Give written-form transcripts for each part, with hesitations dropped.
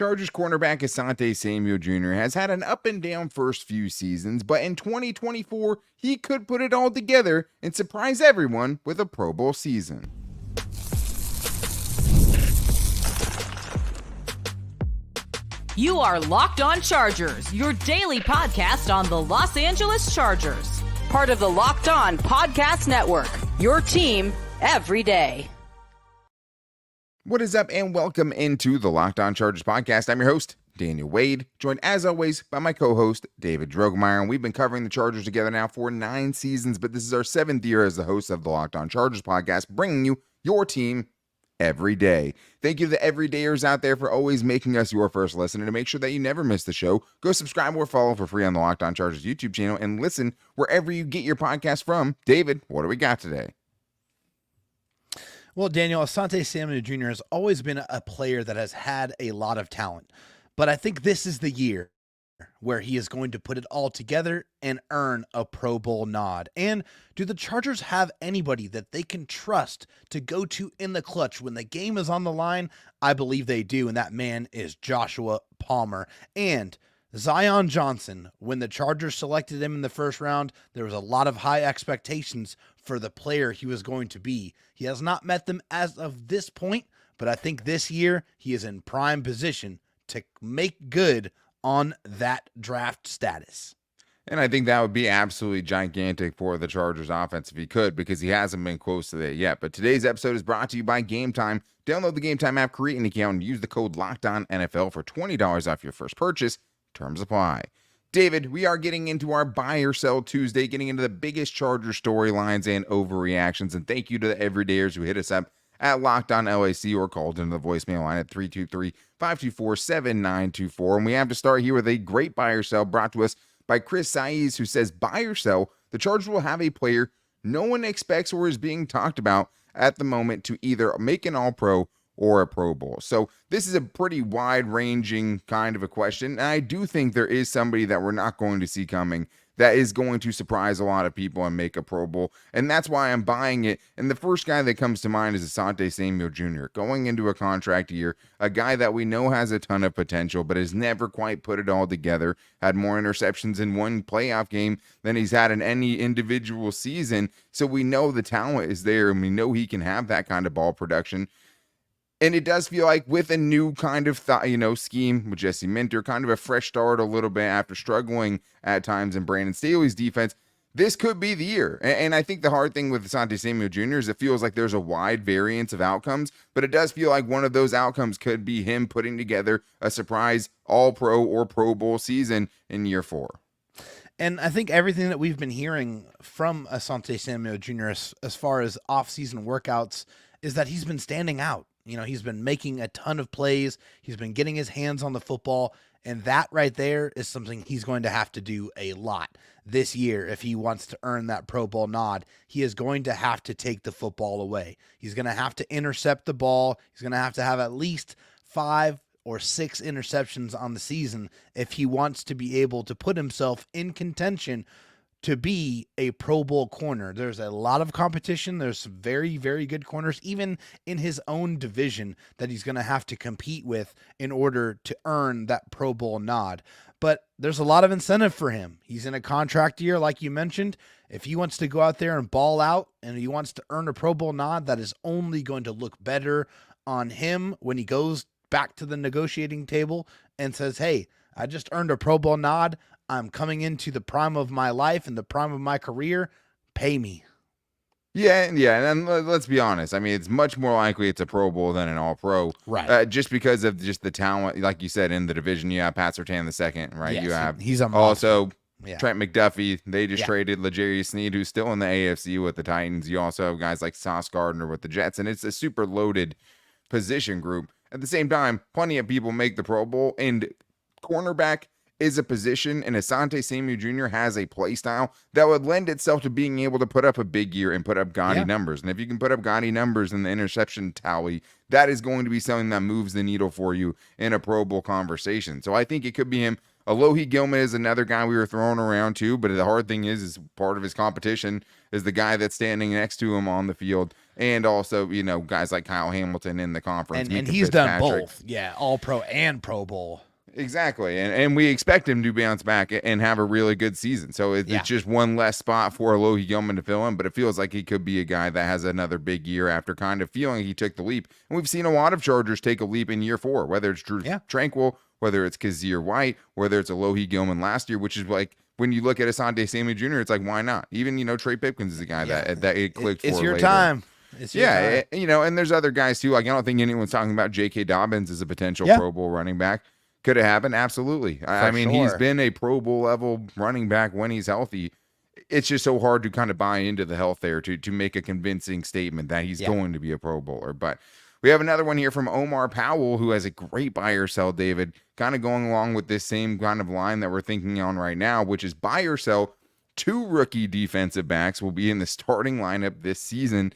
Chargers cornerback Asante Samuel Jr. has had an up and down first few seasons, but in 2024, he could put it all together and surprise everyone with a Pro Bowl season. You are Locked On Chargers, your daily podcast on the Los Angeles Chargers. Part of the Locked On Podcast Network, your team every day. What is up, and welcome into the Locked On Chargers podcast. I'm your host, Daniel Wade, joined as always by my co-host, David Drogemeyer, and we've been covering the Chargers together now for 9 seasons, but this is our 7th year as the host of the Locked On Chargers podcast, bringing you your team every day. Thank you to the everydayers out there for always making us your first listen, and to make sure that you never miss the show, go subscribe or follow for free on the Locked On Chargers YouTube channel and listen wherever you get your podcast from. David, what do we got today? Well, Daniel, Asante Samuel Jr. has always been a player that has had a lot of talent, but I think this is the year where he is going to put it all together and earn a Pro Bowl nod. And do the Chargers have anybody that they can trust to go to in the clutch when the game is on the line? I believe they do, and that man is Joshua Palmer. And Zion Johnson, when the Chargers selected him in the first round, there was a lot of high expectations for the player he was going to be. He has not met them as of this point, but I think this year he is in prime position to make good on that draft status. And I think that would be absolutely gigantic for the Chargers offense if he could, because he hasn't been close to that yet. But today's episode is brought to you by Game Time. Download the Game Time app, create an account, and use the code LOCKEDONNFL for $20 off your first purchase. Terms apply. David, we are getting into our Buy or Sell Tuesday, getting into the biggest Charger storylines and overreactions. And thank you to the everydayers who hit us up at Locked On LAC or called into the voicemail line at 323-524-7924. And we have to start here with a great buy or sell brought to us by Chris Saiz, who says, buy or sell, the Chargers will have a player no one expects or is being talked about at the moment to either make an All-Pro or a Pro Bowl. So this is a pretty wide-ranging kind of a question, and I do think there is somebody that we're not going to see coming that is going to surprise a lot of people and make a Pro Bowl, and that's why I'm buying it. And the first guy that comes to mind is Asante Samuel Jr. Going into a contract year, a guy that we know has a ton of potential, but has never quite put it all together, had more interceptions in one playoff game than he's had in any individual season, so we know the talent is there, and we know he can have that kind of ball production. And it does feel like with a new kind of scheme with Jesse Minter, kind of a fresh start a little bit after struggling at times in Brandon Staley's defense, this could be the year. And I think the hard thing with Asante Samuel Jr. is it feels like there's a wide variance of outcomes, but it does feel like one of those outcomes could be him putting together a surprise All-Pro or Pro Bowl season in year 4. And I think everything that we've been hearing from Asante Samuel Jr. as far as off-season workouts is that he's been standing out. You know, he's been making a ton of plays. He's been getting his hands on the football. And that right there is something he's going to have to do a lot this year if he wants to earn that Pro Bowl nod. He is going to have to take the football away. He's going to have to intercept the ball. He's going to have at least 5 or 6 interceptions on the season if he wants to be able to put himself in contention to be a Pro Bowl corner. There's a lot of competition. There's some very, very good corners, even in his own division, that he's going to have to compete with in order to earn that Pro Bowl nod. But there's a lot of incentive for him. He's in a contract year, like you mentioned. If he wants to go out there and ball out and he wants to earn a Pro Bowl nod, that is only going to look better on him when he goes back to the negotiating table and says, hey, I just earned a Pro Bowl nod. I'm coming into the prime of my life and the prime of my career. Pay me. Yeah, and let's be honest. I mean, it's much more likely it's a Pro Bowl than an All-Pro. Right. Just because of just the talent, like you said, in the division. You have Pat Surtain II, right? Yes, you have he's a also yeah. Trent McDuffie. They just traded L'Jarius Sneed, who's still in the AFC with the Titans. You also have guys like Sauce Gardner with the Jets, and it's a super loaded position group. At the same time, plenty of people make the Pro Bowl, and cornerback is a position, and Asante Samuel Jr. has a play style that would lend itself to being able to put up a big year and put up gaudy numbers. And if you can put up gaudy numbers in the interception tally, that is going to be something that moves the needle for you in a Pro Bowl conversation. So I think it could be him Alohi Gilman is another guy we were throwing around too, but the hard thing is part of his competition is the guy that's standing next to him on the field, and also guys like Kyle Hamilton in the conference. And Mika he's done Fitzpatrick. both. Yeah, all pro and Pro Bowl. Exactly. And we expect him to bounce back and have a really good season. So it's just one less spot for Alohi Gilman to fill in, but it feels like he could be a guy that has another big year after kind of feeling he took the leap. And we've seen a lot of Chargers take a leap in year 4, whether it's Drew Tranquil, whether it's Kazir White, whether it's Alohi Gilman last year, which is like, when you look at Asante Samuel Jr., it's like, why not? Even, Trey Pipkins is a guy that it clicked for It's your later. time. It's your time. And there's other guys too. Like, I don't think anyone's talking about J.K. Dobbins as a potential Pro Bowl running back. Could it happen? Absolutely. I mean, he's been a Pro Bowl level running back when he's healthy. It's just so hard to kind of buy into the health there to make a convincing statement that he's going to be a Pro Bowler. But we have another one here from Omar Powell, who has a great buy or sell, David, kind of going along with this same kind of line that we're thinking on right now, which is buy or sell. 2 rookie defensive backs will be in the starting lineup this season.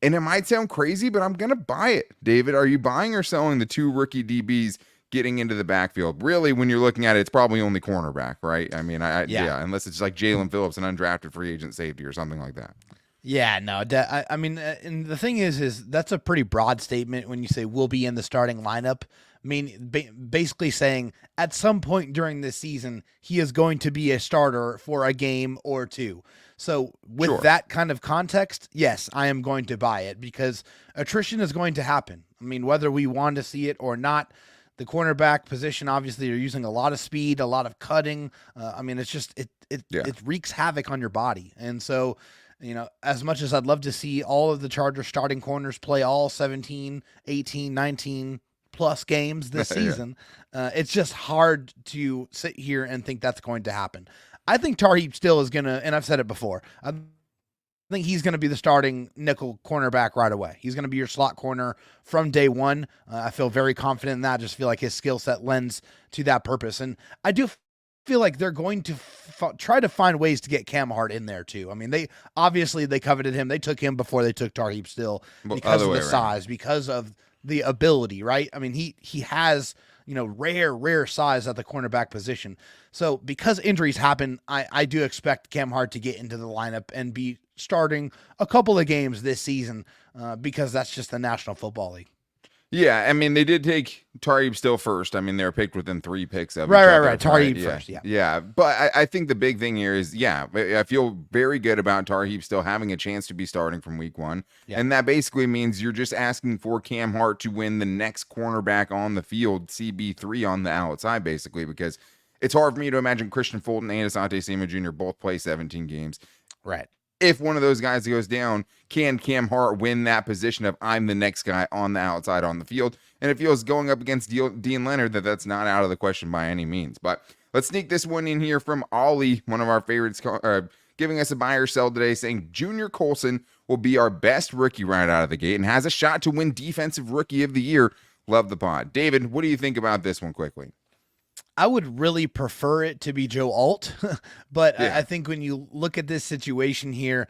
And it might sound crazy, but I'm going to buy it. David, are you buying or selling the 2 rookie DBs getting into the backfield? Really, when you're looking at it, it's probably only cornerback, right? I mean, unless it's like Jalen Phillips, an undrafted free agent safety or something like that. Yeah, no, I mean, and the thing is that's a pretty broad statement when you say we'll be in the starting lineup. I mean, basically saying at some point during this season, he is going to be a starter for a game or 2. So with that kind of context, yes, I am going to buy it because attrition is going to happen. I mean, whether we want to see it or not, the cornerback position, obviously, you're using a lot of speed, a lot of cutting. I mean, it's just, it wreaks havoc on your body. And so, as much as I'd love to see all of the Chargers starting corners play all 17, 18, 19 plus games this season, it's just hard to sit here and think that's going to happen. I think Tarheeb still is going to, and I've said it before, I think he's going to be the starting nickel cornerback right away. He's going to be your slot corner from day one. I feel very confident in that. I just feel like his skill set lends to that purpose. And I do feel like they're going to try to find ways to get Cam Hart in there too. I mean, they coveted him. They took him before they took Tarheeb still because of the size, because of the ability, right? I mean, he has, rare size at the cornerback position. So because injuries happen, I do expect Cam Hart to get into the lineup and be starting a couple of games this season because that's just the National Football League. Yeah, I mean, they did take Tarheeb still first. I mean, they were picked within 3 picks of right. Tarheeb first, yeah. Yeah, but I think the big thing here is, I feel very good about Tarheeb still having a chance to be starting from week 1. Yeah. And that basically means you're just asking for Cam Hart to win the next cornerback on the field, CB3 on the outside, basically, because it's hard for me to imagine Christian Fulton and Asante Samuel Jr. both play 17 games. Right. If one of those guys goes down, can Cam Hart win that position of I'm the next guy on the outside on the field? And it feels going up against Dean Leonard that's not out of the question by any means. But let's sneak this one in here from Ollie, one of our favorites, giving us a buy or sell today, saying Junior Colson will be our best rookie right out of the gate and has a shot to win Defensive Rookie of the Year. Love the pod. David, what do you think about this one quickly? I would really prefer it to be Joe Alt, but I think when you look at this situation here,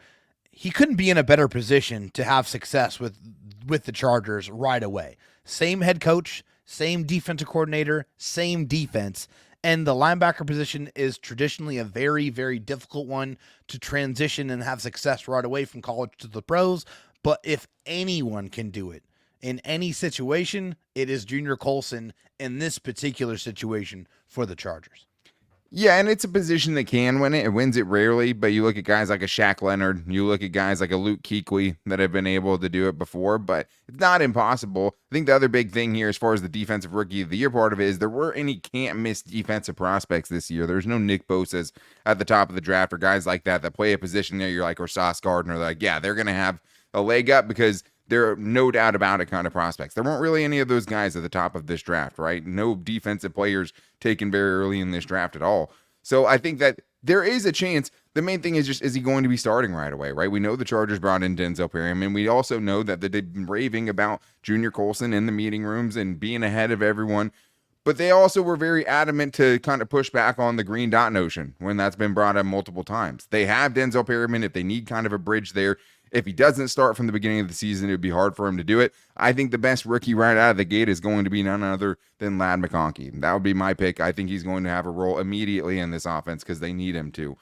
he couldn't be in a better position to have success with the Chargers right away. Same head coach, same defensive coordinator, same defense, and the linebacker position is traditionally a very, very difficult one to transition and have success right away from college to the pros. But if anyone can do it, in any situation, it is Junior Colson in this particular situation for the Chargers. Yeah, and it's a position that can win it. It wins it rarely, but you look at guys like a Shaq Leonard, you look at guys like a Luke Kuechly that have been able to do it before, but it's not impossible. I think the other big thing here as far as the Defensive Rookie of the Year part of it is there were any can't-miss defensive prospects this year. There's no Nick Bosa's at the top of the draft or guys like that play a position there. You're like, or Sauce Gardner, like, yeah, they're going to have a leg up because they're no doubt about it kind of prospects. There weren't really any of those guys at the top of this draft, right? No defensive players taken very early in this draft at all. So I think that there is a chance. The main thing is just, is he going to be starting right away, right? We know the Chargers brought in Denzel Perryman, and we also know that they've been raving about Junior Colson in the meeting rooms and being ahead of everyone. But they also were very adamant to kind of push back on the green dot notion when that's been brought up multiple times. They have Denzel Perryman if they need kind of a bridge there. If he doesn't start from the beginning of the season, it would be hard for him to do it. I think the best rookie right out of the gate is going to be none other than Ladd McConkey. That would be my pick. I think he's going to have a role immediately in this offense because they need him to.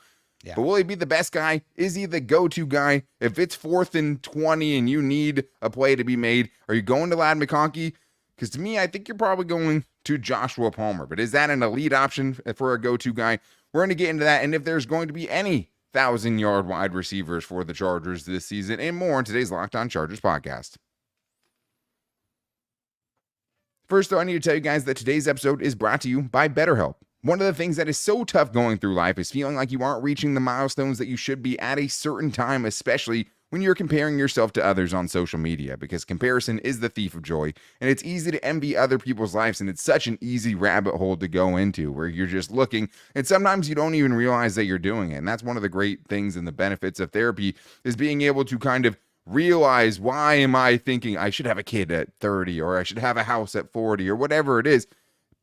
Yeah. But will he be the best guy? Is he the go-to guy? If it's 4th and 20 and you need a play to be made, are you going to Ladd McConkey? Because to me, I think you're probably going to Joshua Palmer. But is that an elite option for a go-to guy? We're going to get into that. And if there's going to be any 1,000-yard wide receivers for the Chargers this season and more in today's Locked On Chargers podcast. First, though, I need to tell you guys that today's episode is brought to you by BetterHelp. One of the things that is so tough going through life is feeling like you aren't reaching the milestones that you should be at a certain time, especially when you're comparing yourself to others on social media, because comparison is the thief of joy, and it's easy to envy other people's lives, and it's such an easy rabbit hole to go into where you're just looking, and sometimes you don't even realize that you're doing it. And that's one of the great things and the benefits of therapy is being able to kind of realize, why am I thinking I should have a kid at 30 or I should have a house at 40 or whatever it is,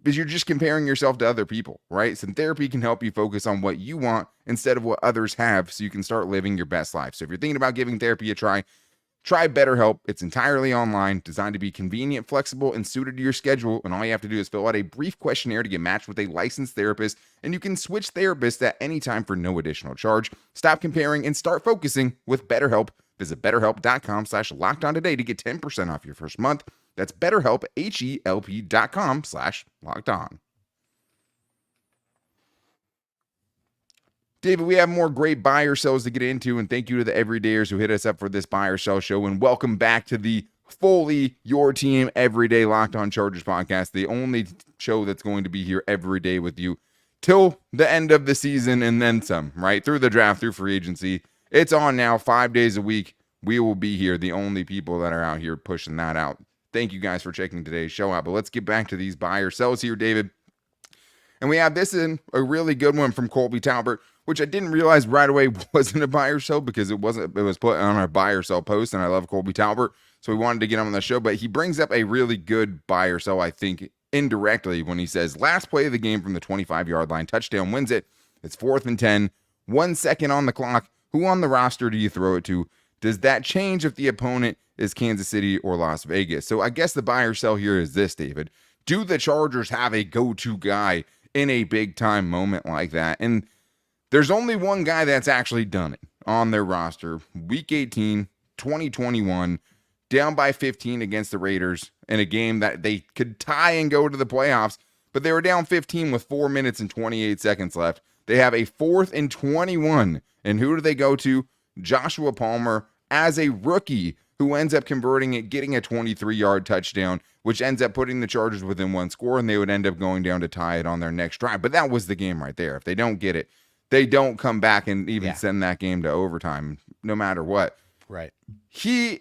because you're just comparing yourself to other people, right? Some therapy can help you focus on what you want instead of what others have so you can start living your best life. So if you're thinking about giving therapy a try BetterHelp. It's entirely online, designed to be convenient, flexible, and suited to your schedule. And all you have to do is fill out a brief questionnaire to get matched with a licensed therapist, and you can switch therapists at any time for no additional charge. Stop comparing and start focusing with BetterHelp. Visit BetterHelp.com/LockedOn today to get 10% off your first month. That's BetterHelp, HELP.com/LockedOn. David, we have more great buy or sells to get into, and thank you to the everydayers who hit us up for this buy or sell show, and welcome back to the fully your team everyday Locked On Chargers podcast, the only show that's going to be here every day with you till the end of the season and then some, right? Through the draft, through free agency. It's on now 5 days a week. We will be here, the only people that are out here pushing that out. Thank you guys for checking today's show out. But let's get back to these buy or sells here, David. And we have this in a really good one from Colby Talbert, which I didn't realize right away wasn't a buy or sell because it was put on our buy or sell post. And I love Colby Talbert, so we wanted to get him on the show. But he brings up a really good buy or sell, I think, indirectly when he says, last play of the game from the 25-yard line, touchdown wins it. It's 4th and 10, 1 second on the clock. Who on the roster do you throw it to? Does that change if the opponent is Kansas City or Las Vegas? So I guess the buy or sell here is this, David. Do the Chargers have a go-to guy in a big-time moment like that? And there's only one guy that's actually done it on their roster. Week 18, 2021, down by 15 against the Raiders in a game that they could tie and go to the playoffs, but they were down 15 with 4 minutes and 28 seconds left. They have a 4th and 21, and who do they go to? Joshua Palmer as a rookie who ends up converting it, getting a 23-yard touchdown, which ends up putting the Chargers within one score, and they would end up going down to tie it on their next drive. But that was the game right there. If they don't get it, they don't come back and even send that game to overtime, no matter what. Right. I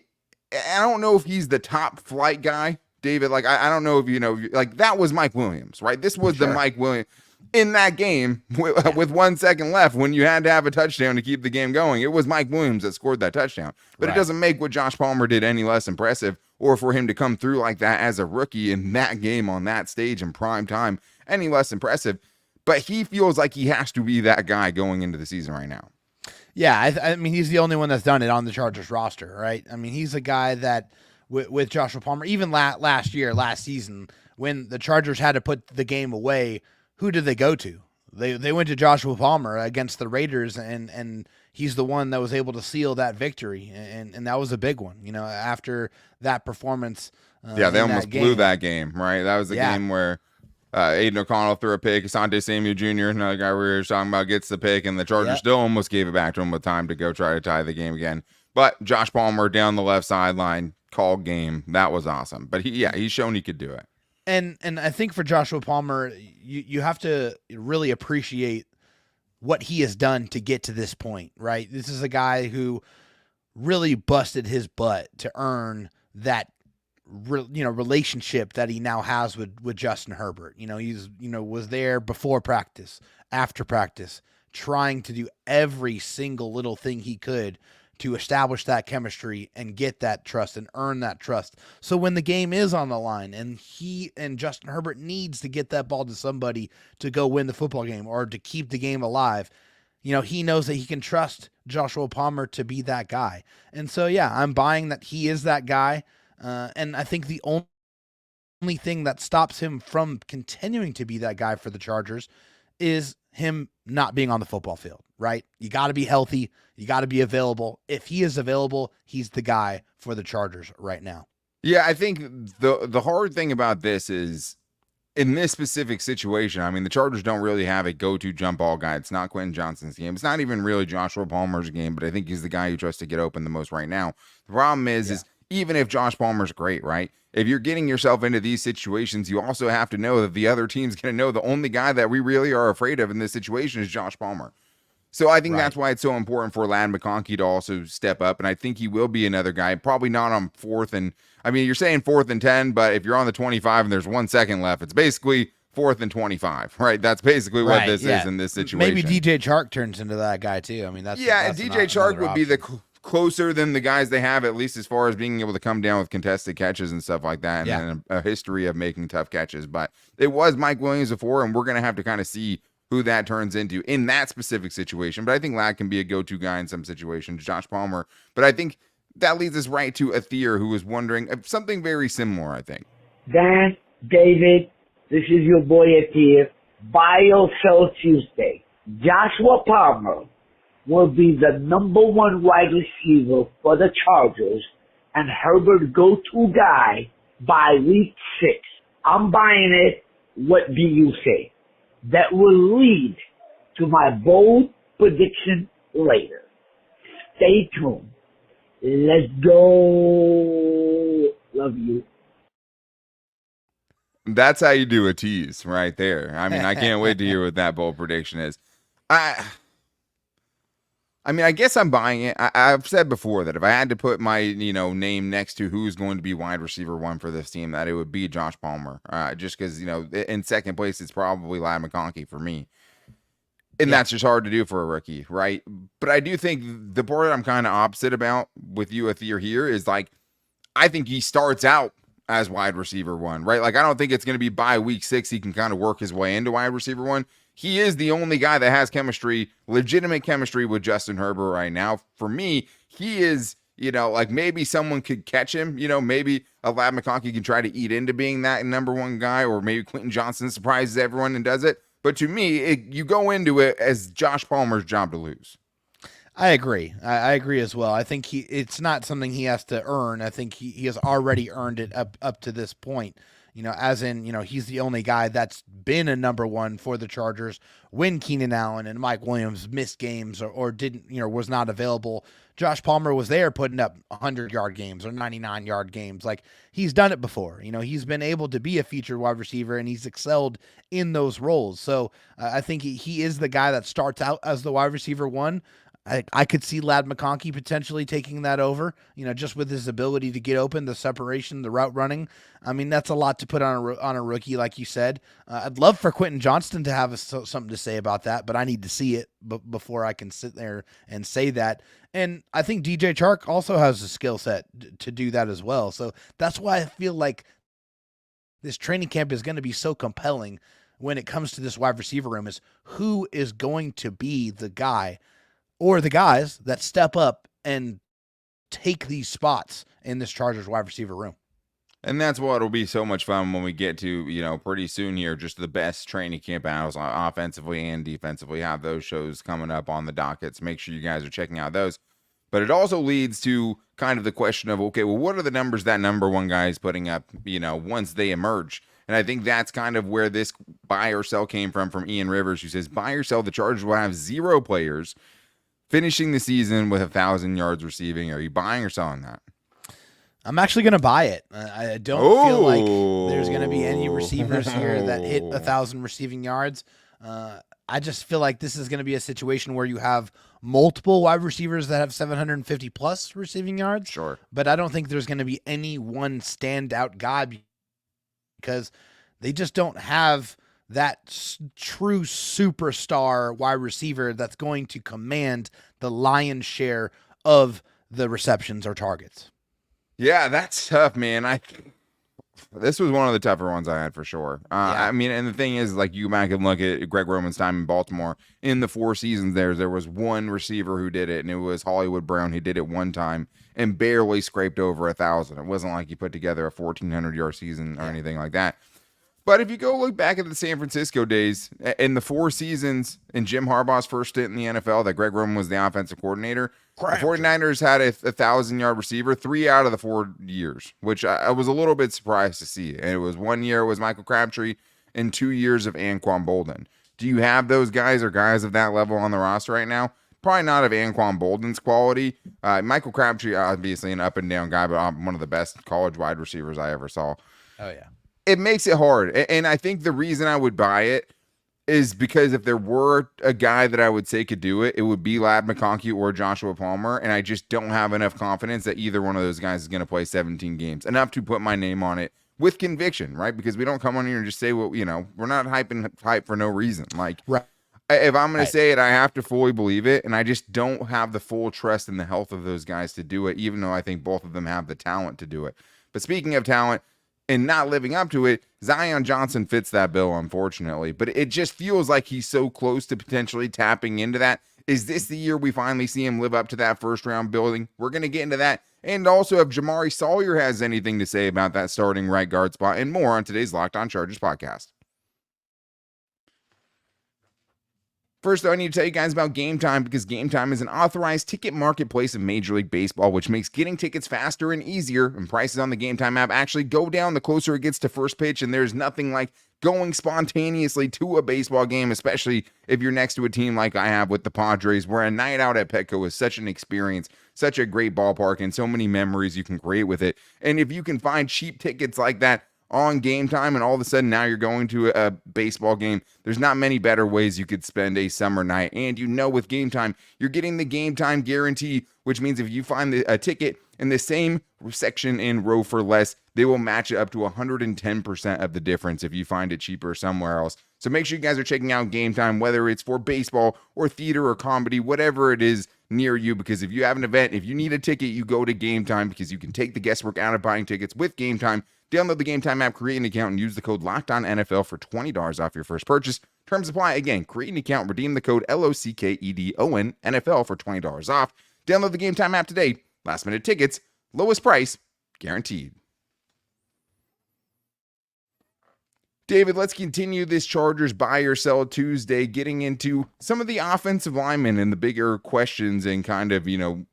don't know if he's the top flight guy, David. Like, I don't know if you know, like, that was Mike Williams, right? This was the Mike Williams in that game with 1 second left when you had to have a touchdown to keep the game going. It was Mike Williams that scored that touchdown. But it doesn't make what Josh Palmer did any less impressive, or for him to come through like that as a rookie in that game on that stage in prime time any less impressive. But he feels like he has to be that guy going into the season right now. Yeah, I mean, he's the only one that's done it on the Chargers roster, right? I mean, he's a guy that, with Joshua Palmer, even last season, when the Chargers had to put the game away, who did they go to? They went to Joshua Palmer against the Raiders, and he's the one that was able to seal that victory, and that was a big one. You know, after that performance, they almost blew that game, right? That was the game where Aiden O'Connell threw a pick. Asante Samuel Jr., another guy we were talking about, gets the pick, and the Chargers still almost gave it back to him with time to go try to tie the game again. But Josh Palmer down the left sideline, called game. That was awesome. But he's shown he could do it. And I think for Joshua Palmer, you have to really appreciate what he has done to get to this point, right? This is a guy who really busted his butt to earn that relationship that he now has with Justin Herbert. He's was there before practice, after practice, trying to do every single little thing he could to establish that chemistry and get that trust and earn that trust. So when the game is on the line and he and Justin Herbert needs to get that ball to somebody to go win the football game or to keep the game alive, he knows that he can trust Joshua Palmer to be that guy. And so, yeah, I'm buying that he is that guy. And I think the only thing that stops him from continuing to be that guy for the Chargers is him not being on the football field, right? You got to be healthy. You got to be available. If he is available, he's the guy for the Chargers right now. Yeah, I think the hard thing about this is, in this specific situation, I mean, the Chargers don't really have a go-to jump ball guy. It's not Quentin Johnston's game. It's not even really Joshua Palmer's game, but I think he's the guy who tries to get open the most right now. The problem is even if Josh Palmer's great, right? If you're getting yourself into these situations, you also have to know that the other team's going to know the only guy that we really are afraid of in this situation is Josh Palmer. So I think that's why it's so important for Ladd McConkey to also step up, and I think he will be another guy, probably not on you're saying 4th and 10, but if you're on the 25 and there's 1 second left, it's basically 4th and 25, right? That's basically what this is in this situation. Maybe DJ Chark turns into that guy too. I mean, that's DJ Chark would be the closer than the guys they have, at least as far as being able to come down with contested catches and stuff like that, and a history of making tough catches. But it was Mike Williams before, and we're going to have to kind of see who that turns into in that specific situation. But I think Ladd can be a go-to guy in some situations, Josh Palmer. But I think that leads us right to Athir, who was wondering something very similar, I think. Dan, David, this is your boy Athir. Buy or sell Tuesday. Joshua Palmer will be the number 1 wide receiver for the Chargers and Herbert go-to guy by week 6. I'm buying it. What do you say? That will lead to my bold prediction later. Stay tuned. Let's go. Love you. That's how you do a tease right there. I mean, I can't wait to hear what that bold prediction is. I guess I'm buying it. I've said before that if I had to put my, name next to who's going to be wide receiver 1 for this team, that it would be Josh Palmer. Just because, in second place, it's probably Ladd McConkey for me. And that's just hard to do for a rookie, right? But I do think the part I'm kind of opposite about with you, Athir, here is I think he starts out as wide receiver 1, right? I don't think it's going to be by week 6 he can kind of work his way into wide receiver 1. He is the only guy that has legitimate chemistry with Justin Herbert right now. For me, he is, maybe someone could catch him. Maybe a Ladd McConkey can try to eat into being that number 1 guy, or maybe Quentin Johnston surprises everyone and does it. But to me, you go into it as Josh Palmer's job to lose. I agree. I agree as well. I think it's not something he has to earn. I think he has already earned it up to this point. As in, he's the only guy that's been a number 1 for the Chargers when Keenan Allen and Mike Williams missed games or didn't, was not available. Josh Palmer was there putting up 100-yard games or 99-yard games. He's done it before. He's been able to be a featured wide receiver, and he's excelled in those roles. So I think he is the guy that starts out as the wide receiver 1. I could see Ladd McConkey potentially taking that over, just with his ability to get open, the separation, the route running. I mean, that's a lot to put on a rookie, like you said. I'd love for Quentin Johnston to have something to say about that, but I need to see it before I can sit there and say that. And I think DJ Chark also has the skill set to do that as well. So that's why I feel like this training camp is going to be so compelling when it comes to this wide receiver room, is who is going to be the guy or the guys that step up and take these spots in this Chargers wide receiver room. And that's what will be so much fun when we get to, pretty soon here, just the best training camp battles offensively and defensively. Have those shows coming up on the dockets. Make sure you guys are checking out those. But it also leads to kind of the question of, okay, well, what are the numbers that number 1 guy is putting up, once they emerge? And I think that's kind of where this buy or sell came from Ian Rivers, who says, buy or sell, the Chargers will have 0 players finishing the season with 1,000 yards receiving. Are you buying or selling that? I'm actually going to buy it. I don't feel like there's going to be any receivers here that hit 1,000 receiving yards. I just feel like this is going to be a situation where you have multiple wide receivers that have 750 plus receiving yards. Sure. But I don't think there's going to be any one standout guy because they just don't have that true superstar wide receiver that's going to command the lion's share of the receptions or targets. Yeah, that's tough, man. This was one of the tougher ones I had for sure. Yeah. I mean, and the thing is, like, you go back and look at Greg Roman's time in Baltimore. In the 4 seasons there was one receiver who did it, and it was Hollywood Brown. He did it one time and barely scraped over 1,000. It wasn't like he put together a 1,400-yard season or anything like that. But if you go look back at the San Francisco days, in the 4 seasons in Jim Harbaugh's first stint in the NFL, that Greg Roman was the offensive coordinator, the 49ers had a 1,000-yard receiver 3 out of the 4 years, which I was a little bit surprised to see. And it was 1 year was Michael Crabtree and 2 years of Anquan Bolden. Do you have those guys or guys of that level on the roster right now? Probably not of Anquan Bolden's quality. Michael Crabtree, obviously an up-and-down guy, but one of the best college wide receivers I ever saw. Oh, yeah. It makes it hard. And I think the reason I would buy it is because if there were a guy that I would say could do it, it would be Lad McConkey or Joshua Palmer. And I just don't have enough confidence that either one of those guys is going to play 17 games. Enough to put my name on it with conviction, right? Because we don't come on here and just say, well, you know, we're not hype for no reason. Like, Right. if I'm going to say it, I have to fully believe it. And I just don't have the full trust in the health of those guys to do it, even though I think both of them have the talent to do it. But speaking of talent, and not living up to it, Zion Johnson fits that bill, unfortunately. But it just feels like he's so close to potentially tapping into that. Is this the year we finally see him live up to that first-round building? We're going to get into that. And also if Jamari Sawyer has anything to say about that starting right guard spot and more on today's Locked On Chargers podcast. First, though, I need to tell you guys about Game Time because Game Time is an authorized ticket marketplace of Major League Baseball, which makes getting tickets faster and easier, and prices on the Game Time app actually go down the closer it gets to first pitch, and there's nothing like going spontaneously to a baseball game, especially if you're next to a team like I have with the Padres, where a night out at Petco is such an experience, such a great ballpark, and so many memories you can create with it. And if you can find cheap tickets like that on Game Time, and all of a sudden now you're going to a baseball game, there's not many better ways you could spend a summer night. And you know, with Game Time, you're getting the Game Time guarantee, which means if you find a ticket in the same section in row for less, they will match it up to 110% of the difference if you find it cheaper somewhere else. So make sure you guys are checking out Game Time, whether it's for baseball or theater or comedy, whatever it is near you, because if you have an event, if you need a ticket, you go to Game Time because you can take the guesswork out of buying tickets with Game Time. Download the Game Time app, create an account, and use the code LOCKEDONNFL for $20 off your first purchase. Terms apply. Again, create an account, redeem the code LOCKEDON NFL for $20 off. Download the Game Time app today. Last minute tickets, lowest price, guaranteed. David, let's continue this Chargers buy or sell Tuesday, getting into some of the offensive linemen and the bigger questions and kind of, you know,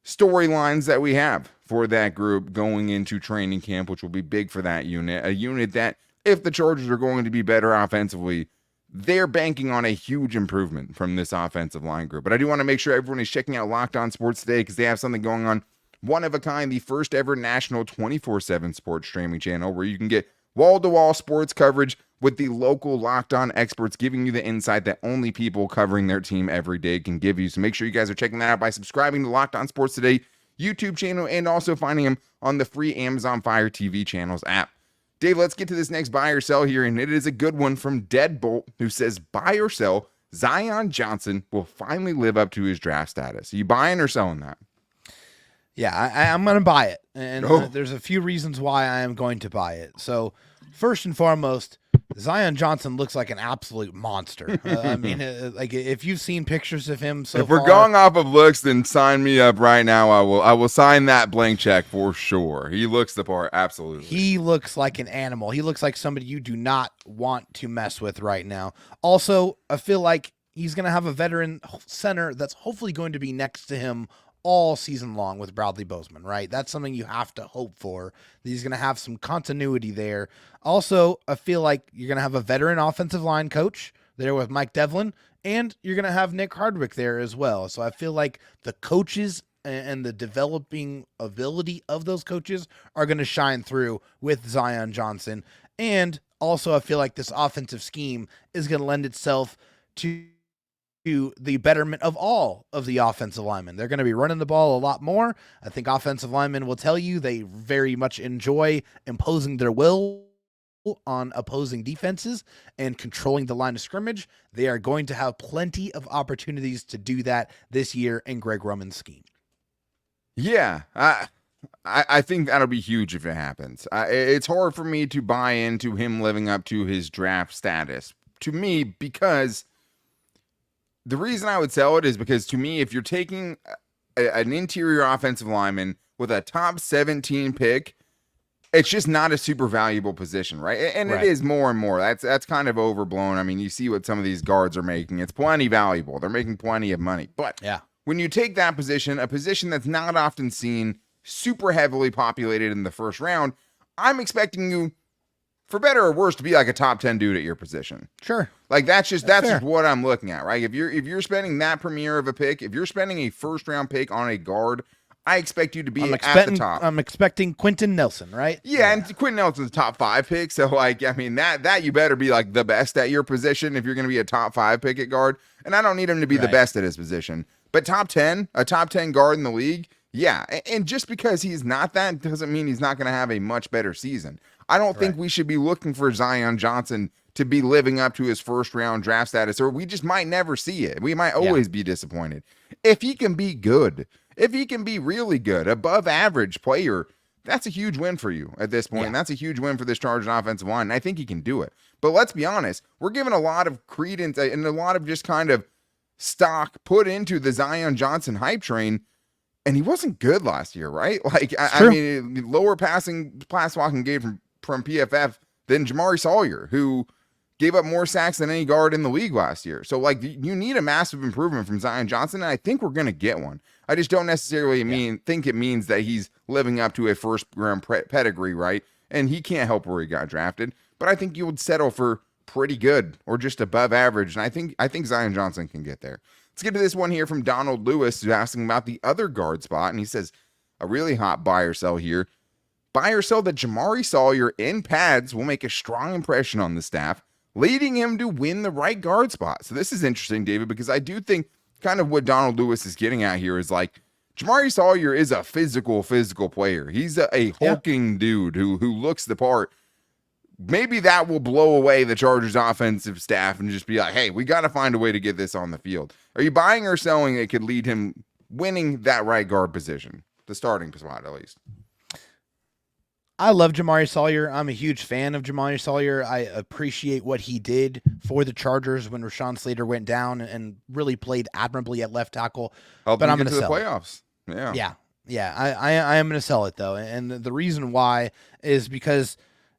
storylines that we have for that group going into training camp, which will be big for that unit. A unit that, if the Chargers are going to be better offensively, they're banking on a huge improvement from this offensive line group. But I do want to make sure everyone is checking out Locked On Sports today because they have something going on. One of a kind, the first ever national 24/7 sports streaming channel where you can get wall-to-wall sports coverage with the local Locked On experts giving you the insight that only people covering their team every day can give you. So make sure you guys are checking that out by subscribing to Locked On Sports Today YouTube channel and also finding them on the free Amazon Fire TV channels app. Dave, let's get to this next buy or sell here, and it is a good one from Deadbolt, who says buy or sell Zion Johnson will finally live up to his draft status. Are you buying or selling that? Yeah, I'm going to buy it. And there's a few reasons why I am going to buy it. So first and foremost, Zion Johnson looks like an absolute monster. I mean, like if you've seen pictures of him so far. If we're going off of looks, then sign me up right now. I will sign that blank check for sure. He looks the part, absolutely. He looks like an animal. He looks like somebody you do not want to mess with right now. Also, I feel like he's going to have a veteran center that's hopefully going to be next to him all season long with Bradley Bozeman, right? That's something you have to hope for. He's going to have some continuity there. Also, I feel like you're going to have a veteran offensive line coach there with Mike Devlin, and you're going to have Nick Hardwick there as well. So I feel like the coaches and the developing ability of those coaches are going to shine through with Zion Johnson. And also, I feel like this offensive scheme is going to lend itself to the betterment of all of the offensive linemen. They're going to be running the ball a lot more. I think offensive linemen will tell you they very much enjoy imposing their will on opposing defenses and controlling the line of scrimmage. They are going to have plenty of opportunities to do that this year in Greg Roman's scheme. Yeah, I think that'll be huge if it happens. It's hard for me to buy into him living up to his draft status. To me, because the reason I would sell it is because to me, if you're taking an interior offensive lineman with a top 17 pick, it's just not a super valuable position, right? And Right. it is more and more. That's kind of overblown. I mean, you see what some of these guards are making. It's plenty valuable. They're making plenty of money. But Yeah. when you take that position, a position that's not often seen, super heavily populated in the first round, I'm expecting you, for better or worse, to be like a top 10 dude at your position. Sure. Like that's just fair. what I'm looking at, right? If you're spending that premier of a pick, if you're spending a first round pick on a guard, I expect you to be at the top. I'm expecting Quentin Nelson, right? Yeah, and Quentin Nelson's a top 5 pick, so like I mean that you better be like the best at your position if you're going to be a top 5 pick at guard. And I don't need him to be the Right. best at his position, but top 10, a top 10 guard in the league, yeah. And just because he's not that doesn't mean he's not going to have a much better season. I don't think we should be looking for Zion Johnson to be living up to his first round draft status, or we just might never see it. We might always be disappointed. If he can be good, if he can be really good, above average player, that's a huge win for you at this point. Yeah. That's a huge win for this Chargers offensive line. And I think he can do it. But let's be honest, we're giving a lot of credence and a lot of just kind of stock put into the Zion Johnson hype train. And he wasn't good last year, right? Like, I mean, lower passing, pass walking game from PFF than Jamari Sawyer, who gave up more sacks than any guard in the league last year. So, like, you need a massive improvement from Zion Johnson, and I think we're going to get one. I just don't necessarily think it means that he's living up to a first-round pedigree, right? And he can't help where he got drafted. But I think you would settle for pretty good or just above average, and I think Zion Johnson can get there. Let's get to this one here from Donald Lewis, who's asking about the other guard spot, and he says, a really hot buy or sell here. Buy or sell that Jamari Sawyer in pads will make a strong impression on the staff, leading him to win the right guard spot. So this is interesting, David, because I do think kind of what Donald Lewis is getting at here is like, Jamari Sawyer is a physical player. He's a hulking dude who looks the part. Maybe that will blow away the Chargers offensive staff and just be like, hey, we got to find a way to get this on the field. Are you buying or selling it could lead him winning that right guard position, the starting spot at least? I love Jamari Sawyer. I'm a huge fan of Jamari Sawyer. I appreciate what he did for the Chargers when Rashawn Slater went down and really played admirably at left tackle. Helped but him I'm get going to to the sell playoffs. Yeah. Yeah. I am going to sell it though. And the reason why is because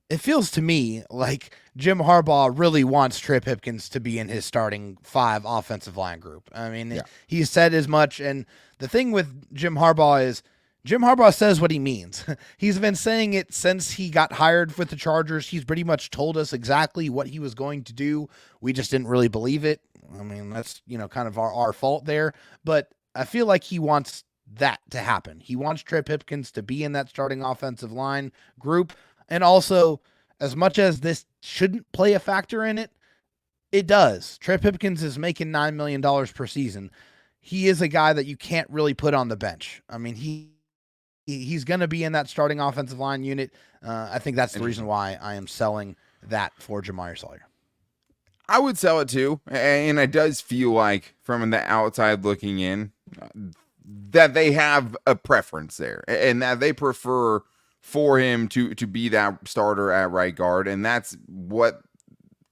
it feels to me like Jim Harbaugh really wants Trey Pipkins to be in his starting 5 offensive line group. I mean, he said as much. And the thing with Jim Harbaugh is Jim Harbaugh says what he means. He's been saying it since he got hired with the Chargers. He's pretty much told us exactly what he was going to do. We just didn't really believe it. I mean, that's, kind of our fault there. But I feel like he wants that to happen. He wants Trey Pipkins to be in that starting offensive line group. And also, as much as this shouldn't play a factor in it, it does. Trey Pipkins is making $9 million per season. He is a guy that you can't really put on the bench. I mean, he's going to be in that starting offensive line unit. I think that's the reason why I am selling that for Jamari Sawyer. I would sell it too. And it does feel like from the outside looking in that they have a preference there and that they prefer for him to be that starter at right guard. And that's what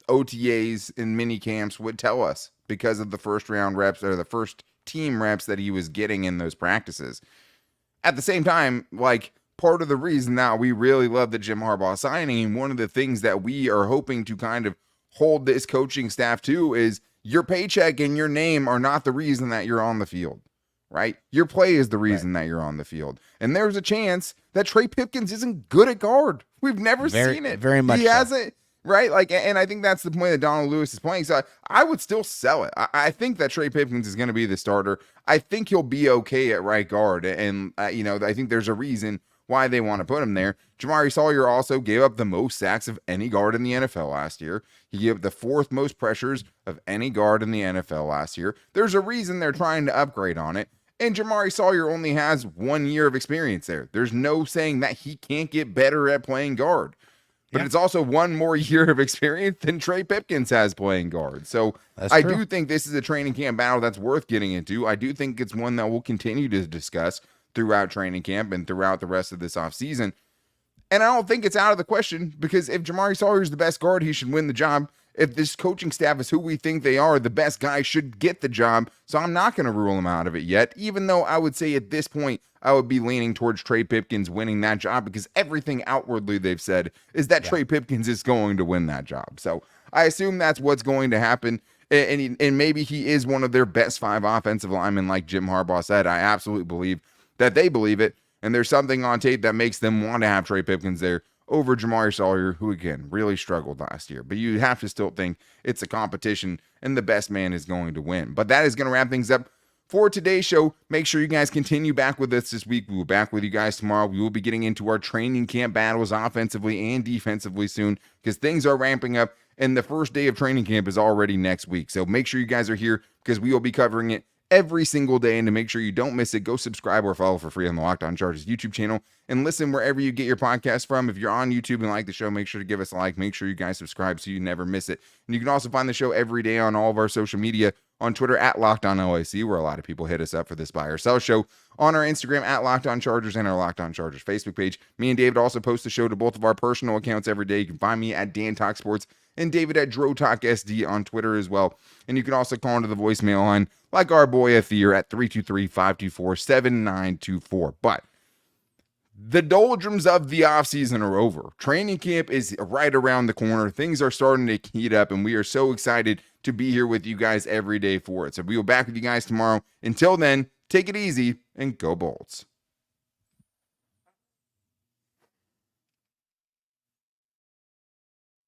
OTAs and mini camps would tell us because of the first round reps or the first team reps that he was getting in those practices. At the same time, like part of the reason that we really love the Jim Harbaugh signing, and one of the things that we are hoping to kind of hold this coaching staff to is your paycheck and your name are not the reason that you're on the field, right? Your play is the reason that you're on the field. And there's a chance that Trey Pipkins isn't good at guard. We've never seen it. Very much He so. hasn't, right? Like, and I think that's the point that Donald Lewis is playing. So I would still sell it. I think that Trey Pipkins is going to be the starter. I think he'll be okay at right guard. And, I think there's a reason why they want to put him there. Jamari Sawyer also gave up the most sacks of any guard in the NFL last year. He gave up the 4th most pressures of any guard in the NFL last year. There's a reason they're trying to upgrade on it. And Jamari Sawyer only has 1 year of experience there. There's no saying that he can't get better at playing guard. But it's also 1 more year of experience than Trey Pipkins has playing guard. So I do think this is a training camp battle that's worth getting into. I do think it's one that we'll continue to discuss. throughout training camp and throughout the rest of this offseason. And I don't think it's out of the question, because if Jamari Sawyer is the best guard, he should win the job. If this coaching staff is who we think they are, the best guy should get the job. So I'm not going to rule him out of it yet, even though I would say at this point, I would be leaning towards Trey Pipkins winning that job, because everything outwardly they've said is that Trey Pipkins is going to win that job. So I assume that's what's going to happen. And maybe he is one of their best 5 offensive linemen, like Jim Harbaugh said. I absolutely believe that they believe it. And there's something on tape that makes them want to have Trey Pipkins there over Jamari Sawyer, who, again, really struggled last year. But you have to still think it's a competition and the best man is going to win. But that is going to wrap things up for today's show. Make sure you guys continue back with us this week. We will be back with you guys tomorrow. We will be getting into our training camp battles offensively and defensively soon, because things are ramping up and the first day of training camp is already next week. So make sure you guys are here, because we will be covering it every single day. And to make sure you don't miss it, go subscribe or follow for free on the Locked On Chargers YouTube channel, and listen wherever you get your podcast from. If you're on YouTube and like the show, make sure to give us a like. Make sure you guys subscribe so you never miss it. And you can also find the show every day on all of our social media, on Twitter at Locked On LAC, where a lot of people hit us up for this buy or sell show, on our Instagram at Locked On Chargers, and our Locked On Chargers Facebook page. Me and David also post the show to both of our personal accounts every day. You can find me at Dan Talk Sports and David at Dro Talk SD on Twitter as well. And you can also call into the voicemail line, like our boy Athir, at 323-524-7924. But the doldrums of the offseason are over. Training camp is right around the corner. Things are starting to heat up, and we are so excited to be here with you guys every day for it. So we will be back with you guys tomorrow. Until then, take it easy and go Bolts.